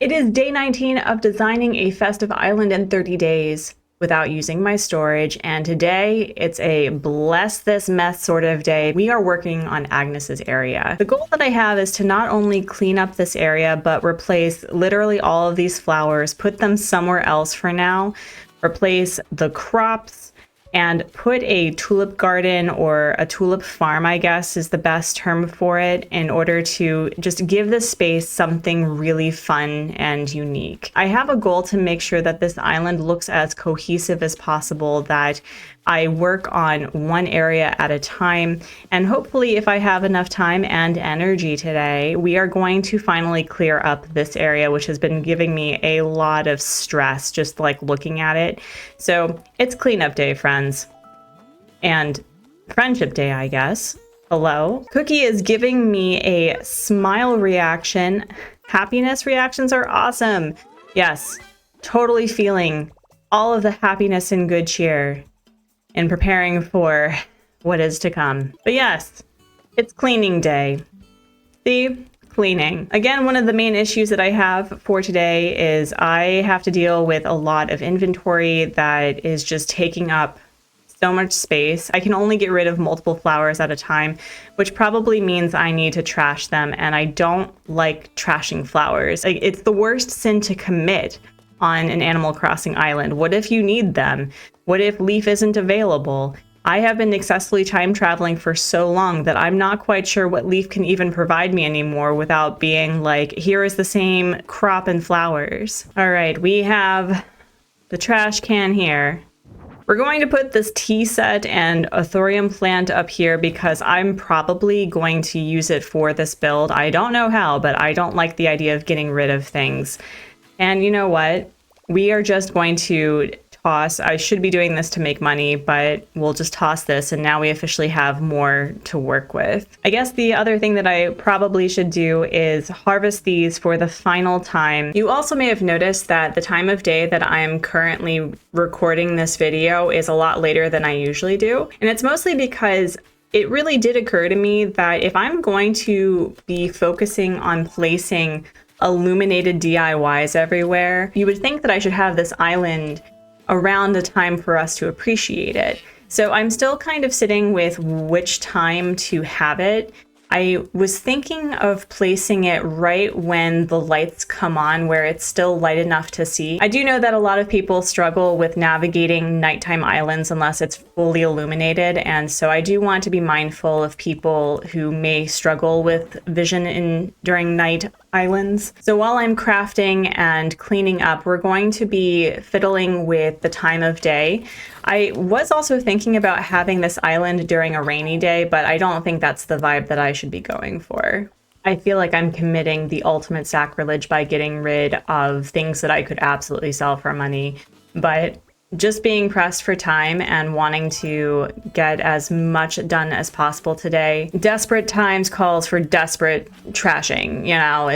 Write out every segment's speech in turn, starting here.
It is day 19 of designing a festive island in 30 days without using my storage, and today it's a bless this mess sort of day. We are working on Agnes's area. The goal that I have is to not only clean up this area, but replace literally all of these flowers, put them somewhere else for now, replace the crops, and put a tulip garden or a tulip farm, I guess is the best term for it, in order to just give this space something really fun and unique. I have a goal to make sure that this island looks as cohesive as possible, that I work on one area at a time, and hopefully if I have enough time and energy today, we are going to finally clear up this area, which has been giving me a lot of stress just like looking at it. So it's cleanup day, friends. And friendship day, I guess. Hello. Cookie is giving me a smile reaction. Happiness reactions are awesome. Yes, totally feeling all of the happiness and good cheer and preparing for what is to come. But yes, it's cleaning day. See? Cleaning. Again, one of the main issues that I have for today is I have to deal with a lot of inventory that is just taking up so much space. I can only get rid of multiple flowers at a time, which probably means I need to trash them, and I don't like trashing flowers. Like, it's the worst sin to commit on an Animal Crossing island. What if you need them? What if Leaf isn't available? I have been excessively time traveling for so long that I'm not quite sure what Leaf can even provide me anymore without being like, here is the same crop and flowers. All right, we have the trash can here. We're going to put this tea set and a thorium plant up here because I'm probably going to use it for this build. I don't know how, but I don't like the idea of getting rid of things. And you know what? We are just going to toss. I should be doing this to make money, but we'll just toss this, and now we officially have more to work with. I guess the other thing that I probably should do is harvest these for the final time. You also may have noticed that the time of day that I'm currently recording this video is a lot later than I usually do. And it's mostly because it really did occur to me that if I'm going to be focusing on placing illuminated DIYs everywhere, you would think that I should have this island around a time for us to appreciate it. So I'm still kind of sitting with which time to have it. I was thinking of placing it right when the lights come on, where it's still light enough to see. I do know that a lot of people struggle with navigating nighttime islands unless it's fully illuminated, and so I do want to be mindful of people who may struggle with vision during night islands. So while I'm crafting and cleaning up, we're going to be fiddling with the time of day. I was also thinking about having this island during a rainy day, but I don't think that's the vibe that I should be going for. I feel like I'm committing the ultimate sacrilege by getting rid of things that I could absolutely sell for money, but just being pressed for time and wanting to get as much done as possible today. Desperate times calls for desperate trashing. You know,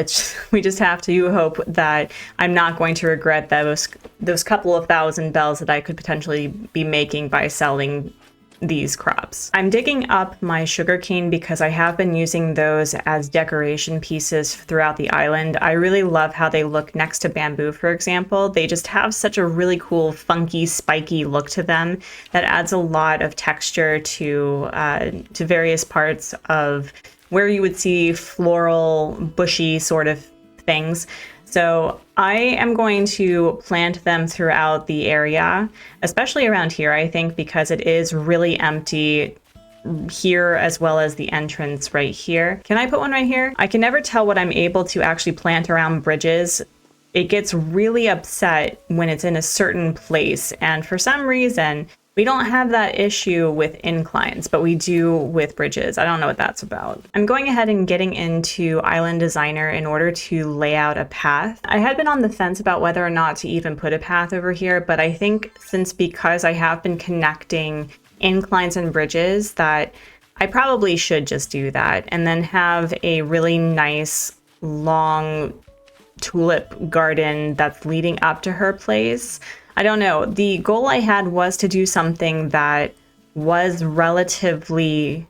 we just have to hope that I'm not going to regret those couple of thousand bells that I could potentially be making by selling these crops. I'm digging up my sugarcane because I have been using those as decoration pieces throughout the island. I really love how they look next to bamboo, for example. They just have such a really cool, funky, spiky look to them that adds a lot of texture to various parts of where you would see floral, bushy sort of things. So I am going to plant them throughout the area, especially around here, I think, because it is really empty here as well as the entrance right here. Can I put one right here? I can never tell what I'm able to actually plant around bridges. It gets really upset when it's in a certain place, and for some reason, we don't have that issue with inclines, but we do with bridges. I don't know what that's about. I'm going ahead and getting into Island Designer in order to lay out a path. I had been on the fence about whether or not to even put a path over here, but I think because I have been connecting inclines and bridges, that I probably should just do that and then have a really nice long tulip garden that's leading up to her place. I don't know. The goal I had was to do something that was relatively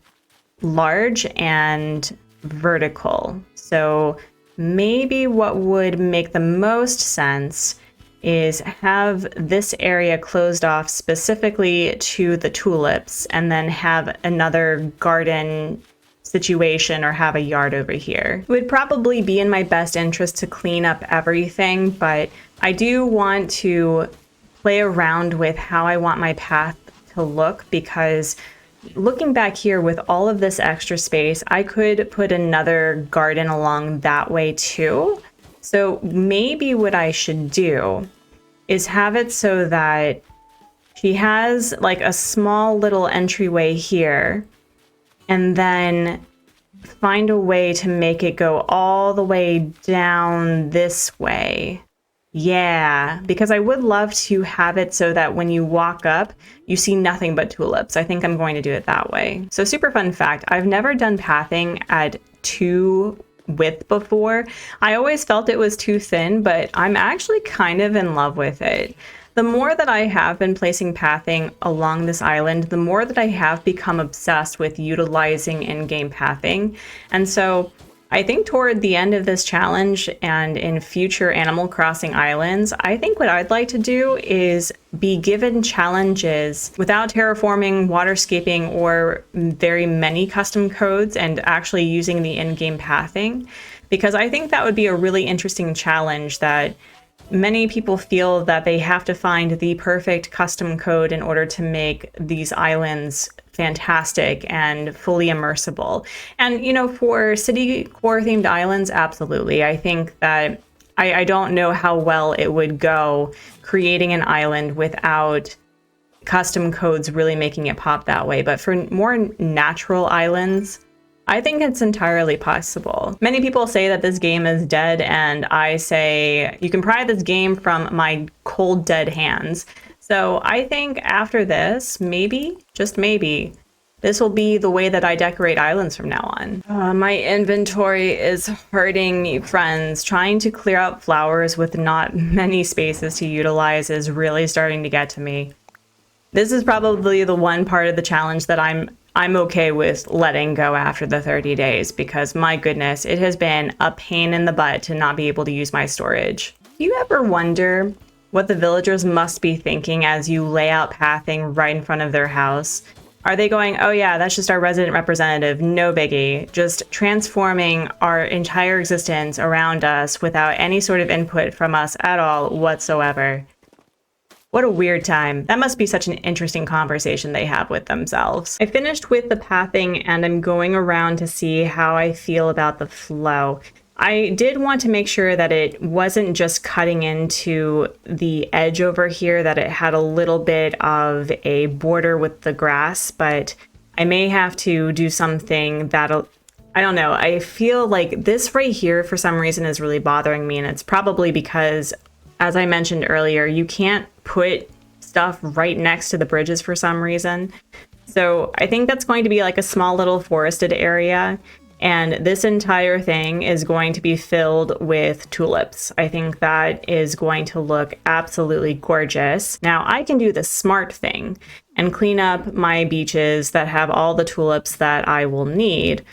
large and vertical. So maybe what would make the most sense is have this area closed off specifically to the tulips and then have another garden situation or have a yard over here. It would probably be in my best interest to clean up everything, but I do want to play around with how I want my path to look, because looking back here with all of this extra space, I could put another garden along that way too. So maybe what I should do is have it so that she has like a small little entryway here, and then find a way to make it go all the way down this way. Yeah, because I would love to have it so that when you walk up, you see nothing but tulips. I think I'm going to do it that way. So super fun fact, I've never done pathing at 2 width before. I always felt it was too thin, but I'm actually kind of in love with it. The more that I have been placing pathing along this island, the more that I have become obsessed with utilizing in-game pathing. And so I think toward the end of this challenge and in future Animal Crossing islands, I think what I'd like to do is be given challenges without terraforming, waterscaping, or very many custom codes, and actually using the in-game pathing, because I think that would be a really interesting challenge that many people feel that they have to find the perfect custom code in order to make these islands fantastic and fully immersible. And, you know, for city core themed islands, absolutely. I think that I don't know how well it would go creating an island without custom codes really making it pop that way. But for more natural islands, I think it's entirely possible. Many people say that this game is dead, and I say you can pry this game from my cold, dead hands. So I think after this, maybe, just maybe, this will be the way that I decorate islands from now on. My inventory is hurting me, friends. Trying to clear out flowers with not many spaces to utilize is really starting to get to me. This is probably the one part of the challenge that I'm okay with letting go after the 30 days, because my goodness, it has been a pain in the butt to not be able to use my storage. Do you ever wonder what the villagers must be thinking as you lay out pathing right in front of their house? Are they going, oh yeah, that's just our resident representative, no biggie, just transforming our entire existence around us without any sort of input from us at all whatsoever? What a weird time. That must be such an interesting conversation they have with themselves. I finished with the pathing and I'm going around to see how I feel about the flow. I did want to make sure that it wasn't just cutting into the edge over here, that it had a little bit of a border with the grass, but I may have to do something that'll, I don't know. I feel like this right here for some reason is really bothering me, and it's probably because, as I mentioned earlier, you can't put stuff right next to the bridges for some reason. So I think that's going to be like a small little forested area. And this entire thing is going to be filled with tulips. I think that is going to look absolutely gorgeous. Now I can do the smart thing and clean up my beaches that have all the tulips that I will need.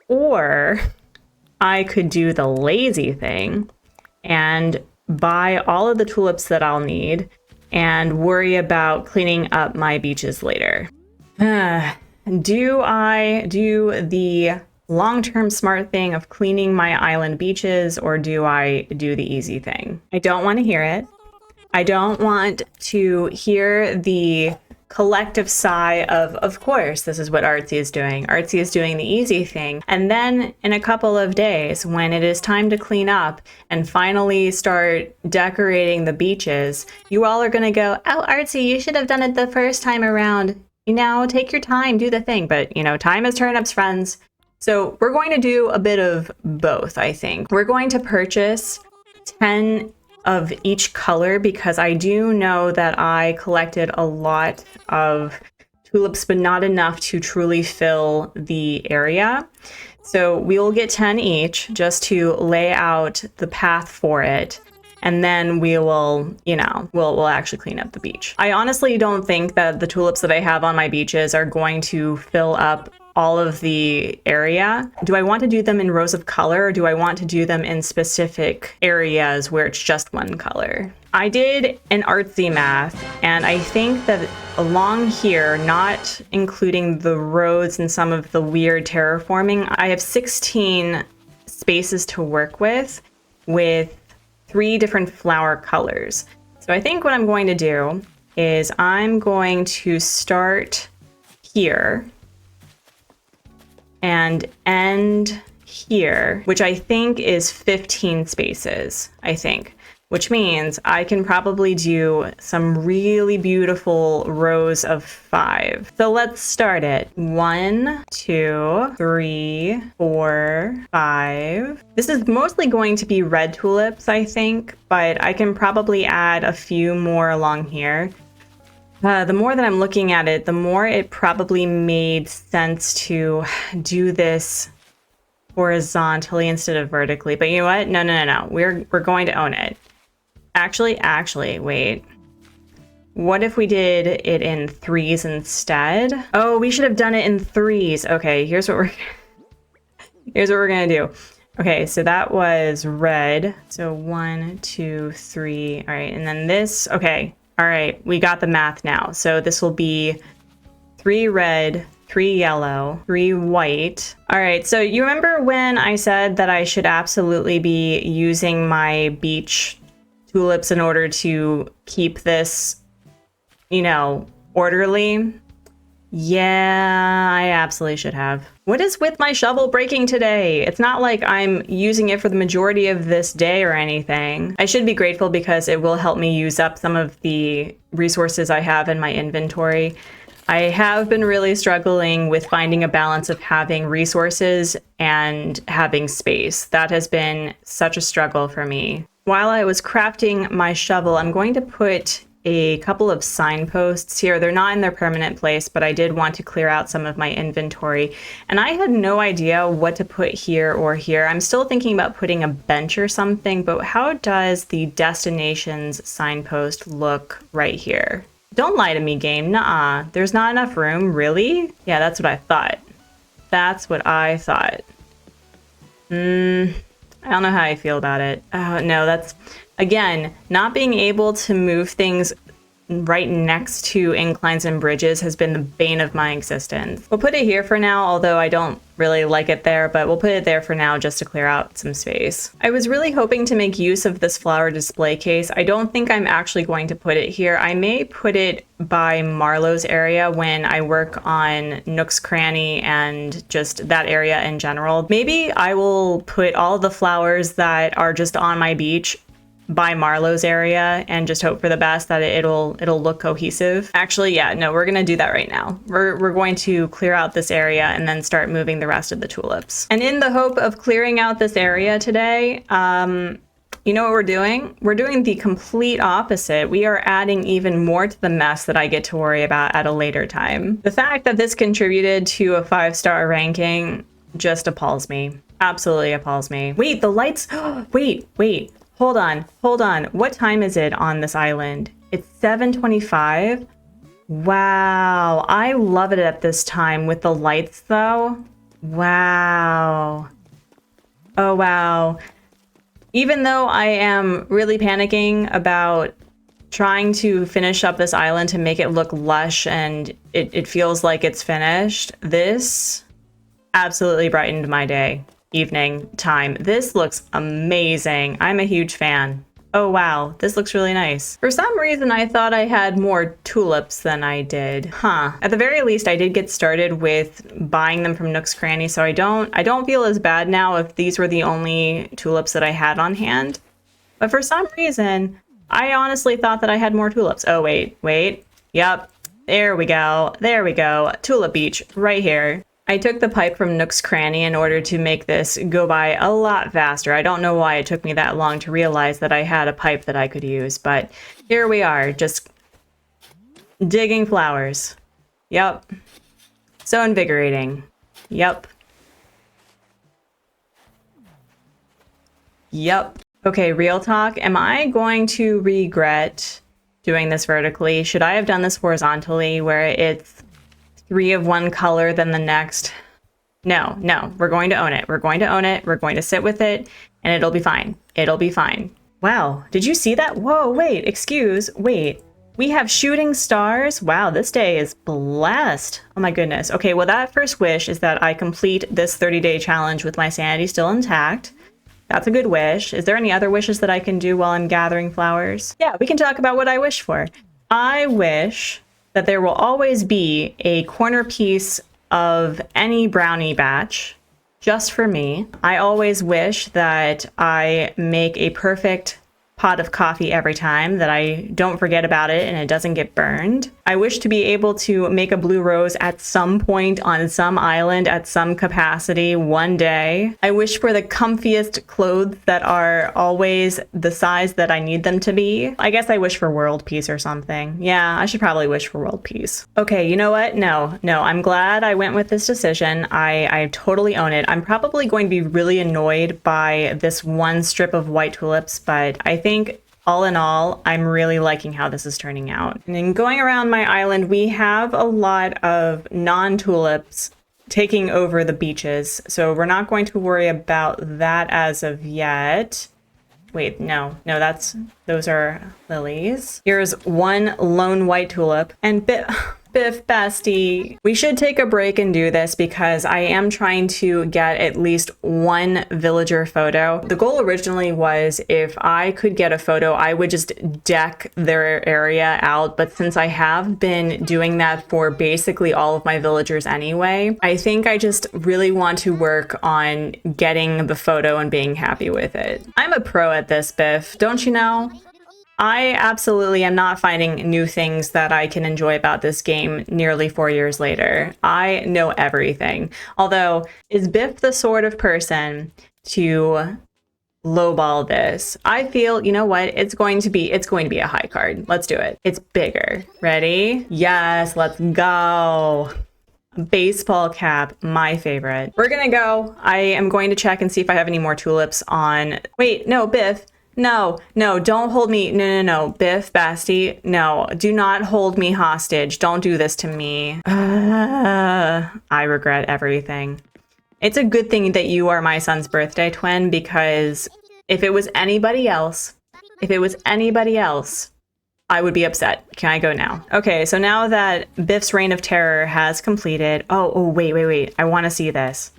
Or I could do the lazy thing and buy all of the tulips that I'll need and worry about cleaning up my beaches later. Do I do the long-term smart thing of cleaning my island beaches, or do I do the easy thing? I don't want to hear it. I don't want to hear the collective sigh of course, this is what Artsy is doing. Artsy is doing the easy thing. And then in a couple of days, when it is time to clean up and finally start decorating the beaches, you all are going to go, oh, Artsy, you should have done it the first time around. You know, take your time, do the thing. But, you know, time is turnips, friends. So we're going to do a bit of both, I think. We're going to purchase 10 of each color because I do know that I collected a lot of tulips, but not enough to truly fill the area. So we will get 10 each just to lay out the path for it. and then we will, you know, we'll actually clean up the beach. I honestly don't think that the tulips that I have on my beaches are going to fill up all of the area. Do I want to do them in rows of color, or do I want to do them in specific areas where it's just one color? I did an artsy math, and I think that along here, not including the roads and some of the weird terraforming, I have 16 spaces to work with 3 different flower colors. So I think what I'm going to do is I'm going to start here and end here, which I think is 15 spaces, I think, which means I can probably do some really beautiful rows of 5. So let's start it. 1, 2, 3, 4, 5. This is mostly going to be red tulips, I think, but I can probably add a few more along here. The more that I'm looking at it, the more it probably made sense to do this horizontally instead of vertically. But you know what? No. We're going to own it. Actually, wait. What if we did it in 3s instead? Oh, we should have done it in 3s. Okay, here's what we're gonna do. Okay, so that was red. So 1, 2, 3. All right, and then this. Okay. All right, we got the math now. So this will be 3 red, 3 yellow, 3 white. All right, so you remember when I said that I should absolutely be using my beach tulips in order to keep this, you know, orderly? Yeah, I absolutely should have. What is with my shovel breaking today? It's not like I'm using it for the majority of this day or anything. I should be grateful because it will help me use up some of the resources I have in my inventory. I have been really struggling with finding a balance of having resources and having space. That has been such a struggle for me. While I was crafting my shovel, I'm going to put a couple of signposts here. They're not in their permanent place, but I did want to clear out some of my inventory. And I had no idea what to put here or here. I'm still thinking about putting a bench or something, but how does the destinations signpost look right here? Don't lie to me, game. Nuh-uh. There's not enough room, really? Yeah, that's what I thought. That's what I thought. I don't know how I feel about it. No, that's, again, not being able to move things right next to inclines and bridges has been the bane of my existence. We'll put it here for now, although I don't really like it there, but we'll put it there for now just to clear out some space. I was really hoping to make use of this flower display case. I don't think I'm actually going to put it here. I may put it by Marlowe's area when I work on Nook's Cranny and just that area in general. Maybe I will put all the flowers that are just on my beach by Marlowe's area and just hope for the best that it'll look cohesive. Actually, yeah, no, we're gonna do that right now. We're going to clear out this area and then start moving the rest of the tulips. And in the hope of clearing out this area today, you know what we're doing? We're doing the complete opposite. We are adding even more to the mess that I get to worry about at a later time. The fact that this contributed to a 5-star ranking just appalls me. Absolutely appalls me. Wait, the lights, wait. Hold on. What time is it on this island? It's 7:25. Wow, I love it at this time with the lights though. Wow. Oh, wow. Even though I am really panicking about trying to finish up this island to make it look lush and it feels like it's finished, this absolutely brightened my day. Evening time. This looks amazing. I'm a huge fan. Oh wow, this looks really nice. For some reason I thought I had more tulips than I did. Huh. At the very least I did get started with buying them from Nook's Cranny, so I don't feel as bad now if these were the only tulips that I had on hand. But for some reason I honestly thought that I had more tulips. Oh wait. Yep. There we go. Tulip Beach right here. I took the pipe from Nook's Cranny in order to make this go by a lot faster. I don't know why it took me that long to realize that I had a pipe that I could use, but here we are, just digging flowers. Yep. So invigorating. Yep. Okay, real talk. Am I going to regret doing this vertically? Should I have done this horizontally where it's 3 of one color, then the next? No, no, we're going to own it. We're going to own it. We're going to sit with it, and it'll be fine. It'll be fine. Wow, did you see that? Whoa, wait. We have shooting stars. Wow, this day is blessed. Oh my goodness. Okay, well, that first wish is that I complete this 30-day challenge with my sanity still intact. That's a good wish. Is there any other wishes that I can do while I'm gathering flowers? Yeah, we can talk about what I wish for. I wish that there will always be a corner piece of any brownie batch just for me. I always wish that I make a perfect pot of coffee every time, that I don't forget about it and it doesn't get burned. I wish to be able to make a blue rose at some point on some island at some capacity one day. I wish for the comfiest clothes that are always the size that I need them to be. I guess I wish for world peace or something. Yeah, I should probably wish for world peace. Okay, you know what? No, I'm glad I went with this decision. I totally own it. I'm probably going to be really annoyed by this one strip of white tulips, but I think all in all, I'm really liking how this is turning out. And in going around my island, we have a lot of non-tulips taking over the beaches, so we're not going to worry about that as of yet. Wait, no, those are lilies. Here's one lone white tulip, and Biff Bestie. We should take a break and do this because I am trying to get at least one villager photo. The goal originally was if I could get a photo, I would just deck their area out. But since I have been doing that for basically all of my villagers anyway, I think I just really want to work on getting the photo and being happy with it. I'm a pro at this, Biff, don't you know? I absolutely am not finding new things that I can enjoy about this game nearly 4 years later. I know everything. Although, is Biff the sort of person to lowball this? I feel, you know what? It's going to be a high card. Let's do it. It's bigger. Ready? Yes, let's go. Baseball cap, my favorite. We're gonna go. I am going to check and see if I have any more tulips on. Wait, no, Biff. No, don't hold me. No. Biff, Basti, no, do not hold me hostage. Don't do this to me. I regret everything. It's a good thing that you are my son's birthday twin, because if it was anybody else, I would be upset. Can I go now? Okay, so now that Biff's reign of terror has completed. Oh, wait. I want to see this.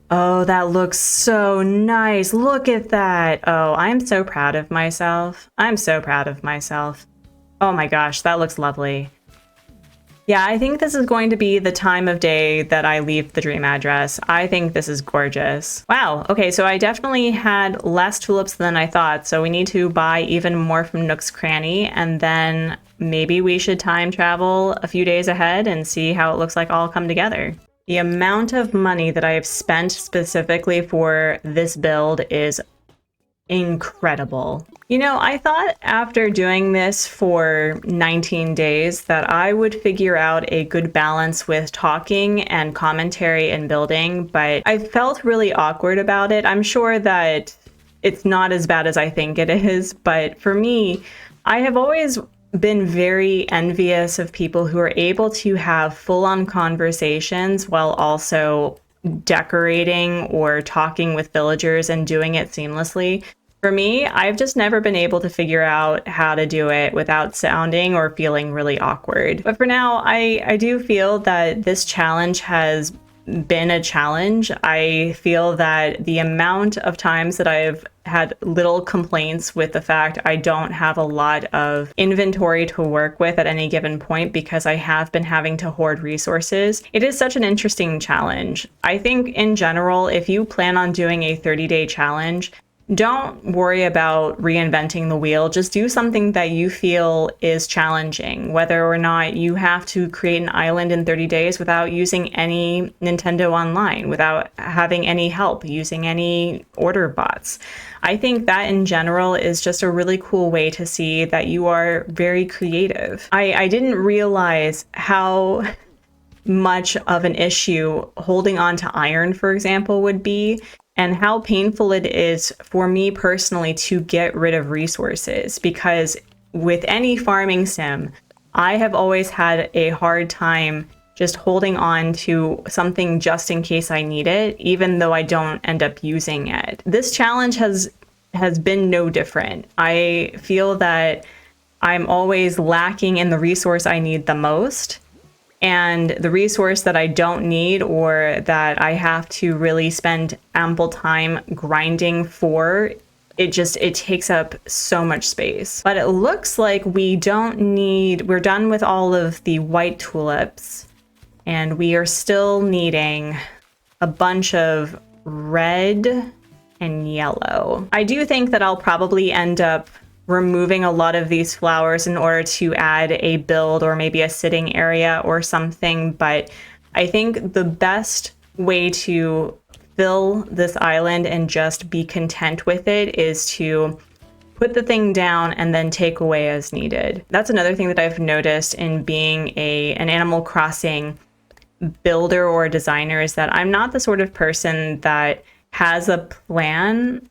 Oh, that looks so nice. Look at that. Oh, I'm so proud of myself. Oh my gosh, that looks lovely. Yeah, I think this is going to be the time of day that I leave the dream address. I think this is gorgeous. Wow, okay, so I definitely had less tulips than I thought, so we need to buy even more from Nook's Cranny, and then maybe we should time travel a few days ahead and see how it looks like all come together. The amount of money that I have spent specifically for this build is incredible. You know, I thought after doing this for 19 days that I would figure out a good balance with talking and commentary and building, but I felt really awkward about it. I'm sure that it's not as bad as I think it is, but for me, I have always been very envious of people who are able to have full-on conversations while also decorating or talking with villagers and doing it seamlessly. For me, I've just never been able to figure out how to do it without sounding or feeling really awkward. But for now, I do feel that this challenge has been a challenge. I feel that the amount of times that I've had little complaints with the fact I don't have a lot of inventory to work with at any given point because I have been having to hoard resources. It is such an interesting challenge. I think in general, if you plan on doing a 30-day challenge, don't worry about reinventing the wheel. Just do something that you feel is challenging, whether or not you have to create an island in 30 days without using any Nintendo Online, without having any help, using any order bots. I think that in general is just a really cool way to see that you are very creative. I didn't realize how much of an issue holding on to iron, for example, would be. and how painful it is for me personally to get rid of resources, because with any farming sim, I have always had a hard time just holding on to something just in case I need it, even though I don't end up using it. This challenge has been no different. I feel that I'm always lacking in the resource I need the most, and the resource that I don't need or that I have to really spend ample time grinding for, it takes up so much space. But it looks like we're done with all of the white tulips, and we are still needing a bunch of red and yellow. I do think that I'll probably end up removing a lot of these flowers in order to add a build or maybe a sitting area or something, but I think the best way to fill this island and just be content with it is to put the thing down and then take away as needed. That's another thing that I've noticed in being an Animal Crossing builder or designer, is that I'm not the sort of person that has a plan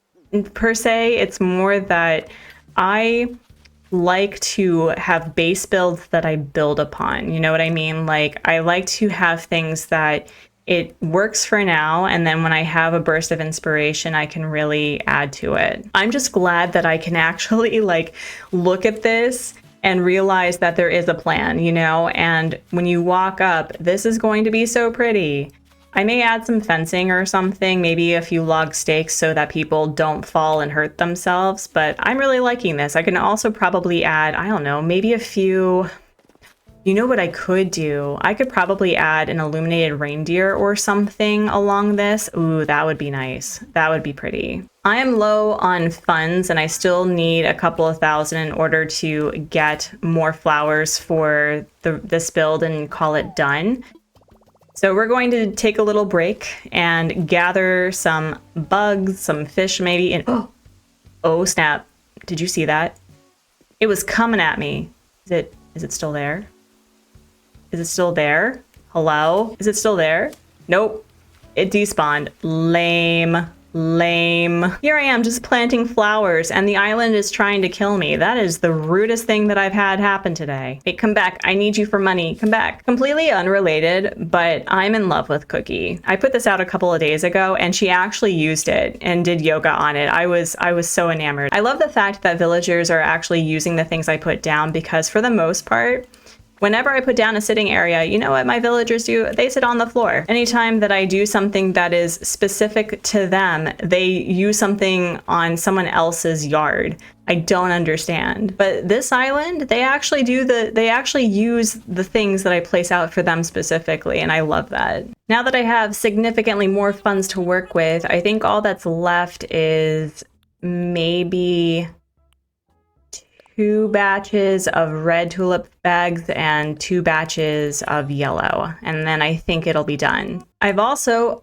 per se. It's more that I like to have base builds that I build upon. You know what I mean? Like, I like to have things that it works for now, and then when I have a burst of inspiration, I can really add to it. I'm just glad that I can actually like look at this and realize that there is a plan, you know? And when you walk up, this is going to be so pretty. I may add some fencing or something, maybe a few log stakes so that people don't fall and hurt themselves, but I'm really liking this. I can also probably add, I don't know, maybe a few, you know what I could do? I could probably add an illuminated reindeer or something along this. Ooh, that would be nice. That would be pretty. I am low on funds and I still need a couple of thousand in order to get more flowers for this build and call it done. So we're going to take a little break and gather some bugs, some fish maybe, and oh snap, did you see that? It was coming at me. Is it still there? Is it still there? Hello? Is it still there? Nope. It despawned. Lame. Here I am just planting flowers and the island is trying to kill me. That is the rudest thing that I've had happen today. Hey, come back. I need you for money. Come back. Completely unrelated, but I'm in love with Cookie. I put this out a couple of days ago and she actually used it and did yoga on it. I was so enamored. I love the fact that villagers are actually using the things I put down, because for the most part, whenever I put down a sitting area, you know what my villagers do? They sit on the floor. Anytime that I do something that is specific to them, they use something on someone else's yard. I don't understand. But this island, they actually use the things that I place out for them specifically, and I love that. Now that I have significantly more funds to work with, I think all that's left is maybe 2 batches of red tulip bags and 2 batches of yellow, and then I think it'll be done. I've also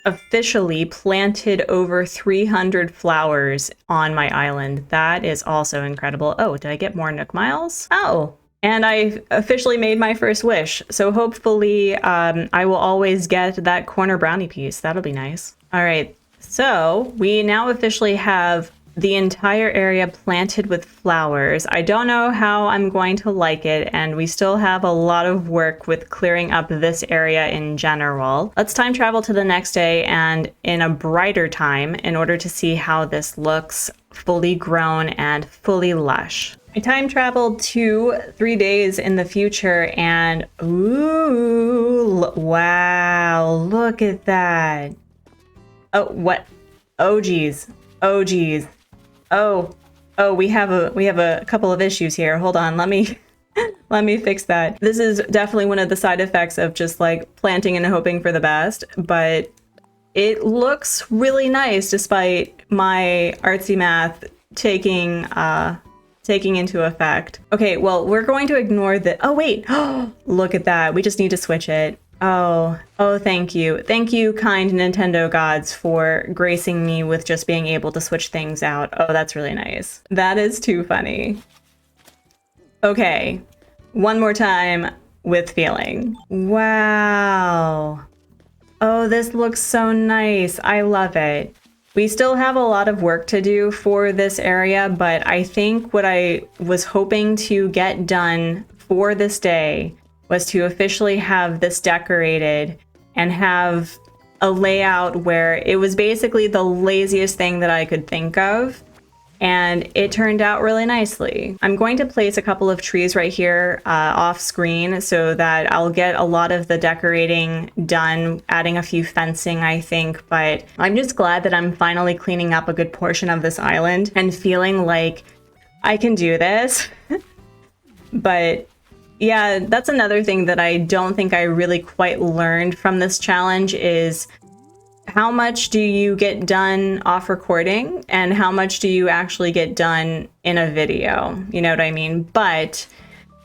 officially planted over 300 flowers on my island. That is also incredible. Oh, did I get more Nook Miles? Oh, and I officially made my first wish. So hopefully I will always get that corner brownie piece. That'll be nice. All right, so we now officially have the entire area planted with flowers. I don't know how I'm going to like it, and we still have a lot of work with clearing up this area in general. Let's time travel to the next day and in a brighter time in order to see how this looks fully grown and fully lush. I time traveled to 3 days in the future and ooh, wow, look at that. Oh, what? Oh geez. Oh geez. Oh, we have a couple of issues here. Hold on, let me fix that. This is definitely one of the side effects of just like planting and hoping for the best, but it looks really nice despite my artsy math taking into effect. Okay, well, we're going to ignore the, oh wait, look at that. We just need to switch it. Oh, thank you. Thank you, kind Nintendo gods, for gracing me with just being able to switch things out. Oh, that's really nice. That is too funny. Okay, one more time with feeling. Wow. Oh, this looks so nice. I love it. We still have a lot of work to do for this area, but I think what I was hoping to get done for this day was to officially have this decorated and have a layout where it was basically the laziest thing that I could think of. And it turned out really nicely. I'm going to place a couple of trees right here off screen so that I'll get a lot of the decorating done, adding a few fencing, I think. But I'm just glad that I'm finally cleaning up a good portion of this island and feeling like I can do this. But yeah, that's another thing that I don't think I really quite learned from this challenge is how much do you get done off recording and how much do you actually get done in a video? You know what I mean? But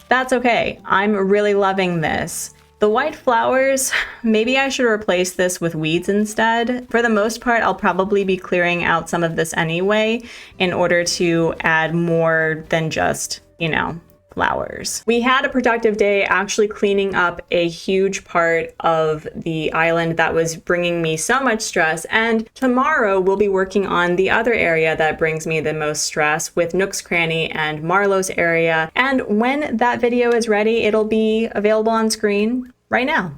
that's okay. I'm really loving this. The white flowers, maybe I should replace this with weeds instead. For the most part, I'll probably be clearing out some of this anyway in order to add more than just, you know, flowers. We had a productive day actually cleaning up a huge part of the island that was bringing me so much stress, and tomorrow we'll be working on the other area that brings me the most stress with Nook's Cranny and Marlowe's area, and when that video is ready, it'll be available on screen right now.